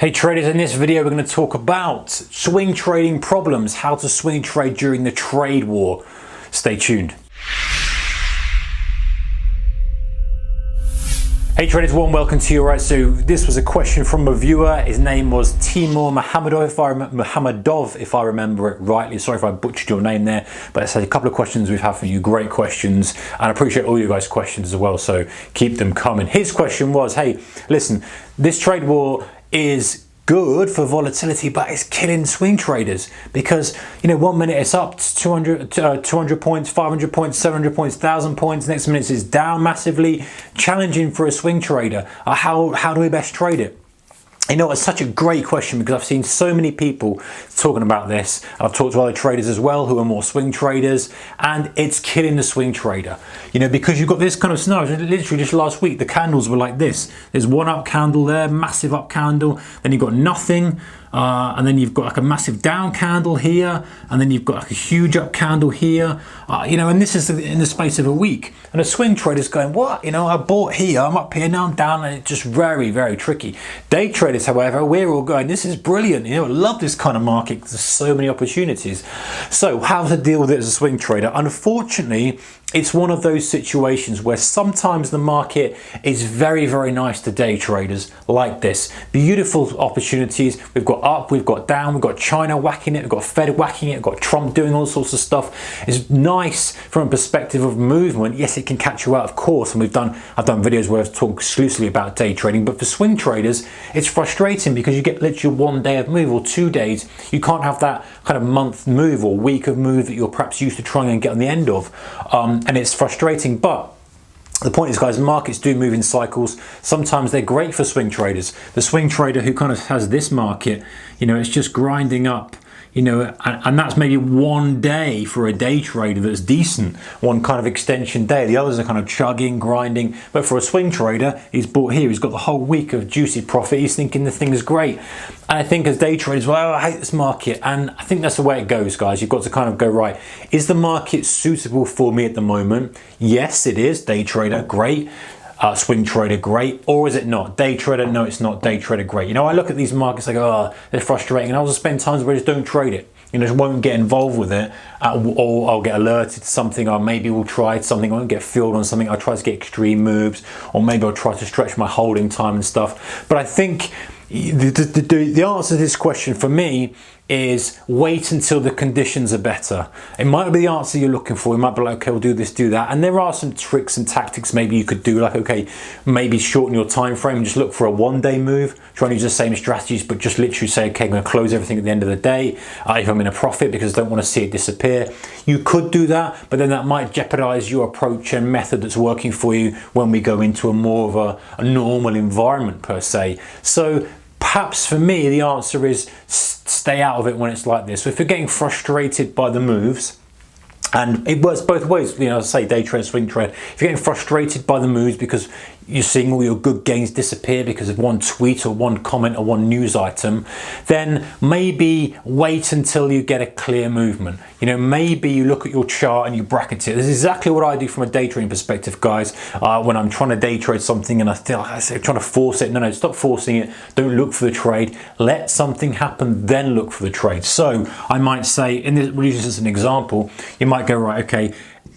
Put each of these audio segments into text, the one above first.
Hey traders, in this video we're going to talk about swing trading problems, how to swing trade during the trade war. Stay tuned. Hey traders, warm welcome to you. Alright, so this was a question from a viewer. His name was Timur Muhammedov, if I remember it rightly. Sorry if I butchered your name there, but it's a couple of questions we've had for you. Great questions, and I appreciate all you guys' questions as well, so keep them coming. His question was, hey, listen, this trade war is good for volatility, but it's killing swing traders because, you know, 1 minute it's up 200 points, 500 points, 700 points, 1,000 points. Next minute it's down massively. Challenging for a swing trader. How do we best trade it? You know, it's such a great question because I've seen so many people talking about this. I've talked to other traders as well who are more swing traders, and it's killing the swing trader. You know, because you've got this kind of scenario. Literally just last week, the candles were like this. There's one up candle there, massive up candle. Then you've got nothing. And then you've got like a massive down candle here, and then you've got like a huge up candle here, you know, and this is in the space of a week. And a swing trader's going, what? You know, I bought here, I'm up here, now I'm down, and it's just very, very tricky. Day traders, however, we're all going, this is brilliant. You know, I love this kind of market. There's so many opportunities. So how to deal with it as a swing trader? Unfortunately, it's one of those situations where sometimes the market is very, very nice to day traders like this. Beautiful opportunities. We've got up, we've got down, we've got China whacking it, we've got Fed whacking it, we've got Trump doing all sorts of stuff. It's nice from a perspective of movement. Yes, it can catch you out, of course, and I've done videos where I've talked exclusively about day trading, but for swing traders, it's frustrating because you get literally 1 day of move or 2 days. You can't have that kind of month move or week of move that you're perhaps used to trying and get on the end of. And it's frustrating, but the point is, guys, markets do move in cycles. Sometimes they're great for swing traders. The swing trader who kind of has this market, you know, it's just grinding up, you know, and that's maybe 1 day for a day trader that's decent, one kind of extension day. The others are kind of chugging, grinding. But for a swing trader, he's bought here, he's got the whole week of juicy profit. He's thinking the thing is great. And I think as day traders, well, I hate this market. And I think that's the way it goes, guys. You've got to kind of go, right, is the market suitable for me at the moment? Yes, it is. Day trader, great. Swing trader, great. Or is it not? Day trader, no, it's not. Day trader, great. You know, I look at these markets, I go, oh, they're frustrating. And I'll just spend times where I just don't trade it. You know, just won't get involved with it, or I'll get alerted to something, or maybe we'll try something, I won't get filled on something, I'll try to get extreme moves, or maybe I'll try to stretch my holding time and stuff. But I think the answer to this question for me is wait until the conditions are better. It might be the answer you're looking for. You might be like, okay, we'll do this, do that. And there are some tricks and tactics maybe you could do, like, okay, maybe shorten your time frame and just look for a 1 day move, try and use the same strategies, but just literally say, okay, I'm going to close everything at the end of the day if I'm in a profit because I don't want to see it disappear. You could do that, but then that might jeopardize your approach and method that's working for you when we go into a more of a normal environment per se. So perhaps for me, the answer is stay out of it when it's like this. So if you're getting frustrated by the moves, and it works both ways, you know, say day trade, swing trade. If you're getting frustrated by the moves because you're seeing all your good gains disappear because of one tweet or one comment or one news item, then maybe wait until you get a clear movement. You know, maybe you look at your chart and you bracket it. This is exactly what I do from a day trading perspective, guys. When I'm trying to day trade something and I feel like I'm trying to force it. No, stop forcing it. Don't look for the trade. Let something happen, then look for the trade. So I might say, we'll use this as an example, you might go, right, okay,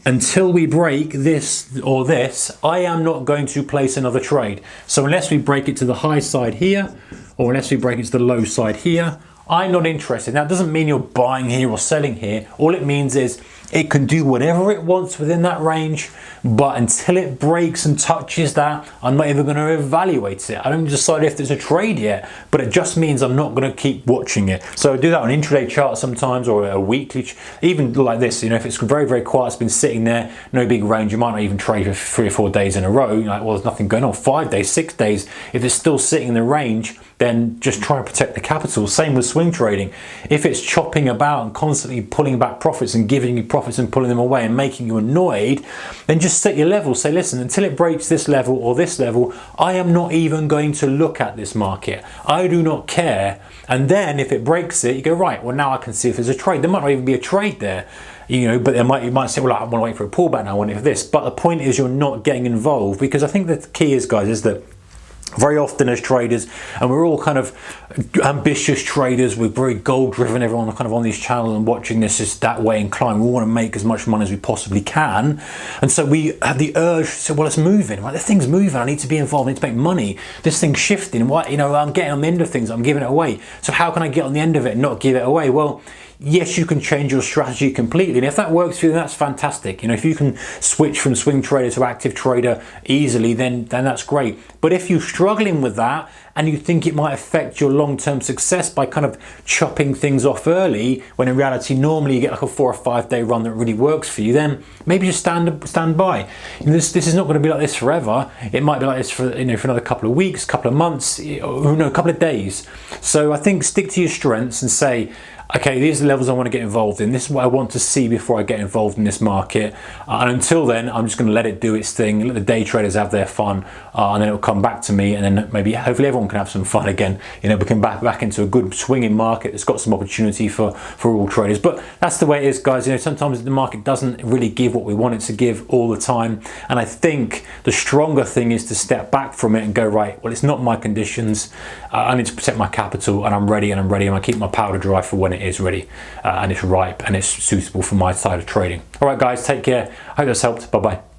until we break this or this, I am not going to place another trade. So unless we break it to the high side here, or unless we break it to the low side here, I'm not interested. Now, it doesn't mean you're buying here or selling here. All it means is it can do whatever it wants within that range, but until it breaks and touches that, I'm not even going to evaluate it. I haven't decided if there's a trade yet, but it just means I'm not going to keep watching it. So I do that on intraday charts sometimes, or a weekly, even like this. You know, if it's very, very quiet, it's been sitting there, no big range, you might not even trade for 3 or 4 days in a row. You're like, well, there's nothing going on. 5 days, 6 days. If it's still sitting in the range, then just try and protect the capital. Same with swing trading. If it's chopping about and constantly pulling back profits and giving you profits and pulling them away and making you annoyed, then just set your level. Say, listen, until it breaks this level or this level, I am not even going to look at this market. I do not care. And then if it breaks it, you go, right, well, now I can see if there's a trade. There might not even be a trade there. You know, but you might say, well, I want to wait for a pullback now, I want it for this. But the point is, you're not getting involved, because I think the key is, guys, is that Very often as traders, and we're all kind of ambitious traders, we're very goal driven, everyone kind of on these channels and watching this is that way inclined. We want to make as much money as we possibly can, and so we have the urge to say, well, it's moving, right? The thing's moving, I need to be involved, I need to make money, this thing's shifting, what, you know, I'm getting on the end of things, I'm giving it away. So how can I get on the end of it and not give it away? Well, yes, you can change your strategy completely, and if that works for you, then that's fantastic. You know, if you can switch from swing trader to active trader easily, then that's great. But if you're struggling with that and you think it might affect your long-term success by kind of chopping things off early, when in reality normally you get like a 4 or 5 day run that really works for you, then maybe just stand by. You know, this is not going to be like this forever. It might be like this for, you know, for another couple of weeks, couple of months, or no, a couple of days. So I think stick to your strengths and say, okay, these are the levels I want to get involved in. This is what I want to see before I get involved in this market. And until then, I'm just going to let it do its thing, let the day traders have their fun, and then it'll come back to me, and then maybe hopefully everyone can have some fun again. You know, we can back into a good swinging market that's got some opportunity for all traders. But that's the way it is, guys. You know, sometimes the market doesn't really give what we want it to give all the time. And I think the stronger thing is to step back from it and go, right, well, it's not my conditions. I need to protect my capital, and I'm ready, and I keep my powder dry for when it is ready, and it's ripe and it's suitable for my side of trading. All right, guys, take care. I hope that's helped. Bye bye.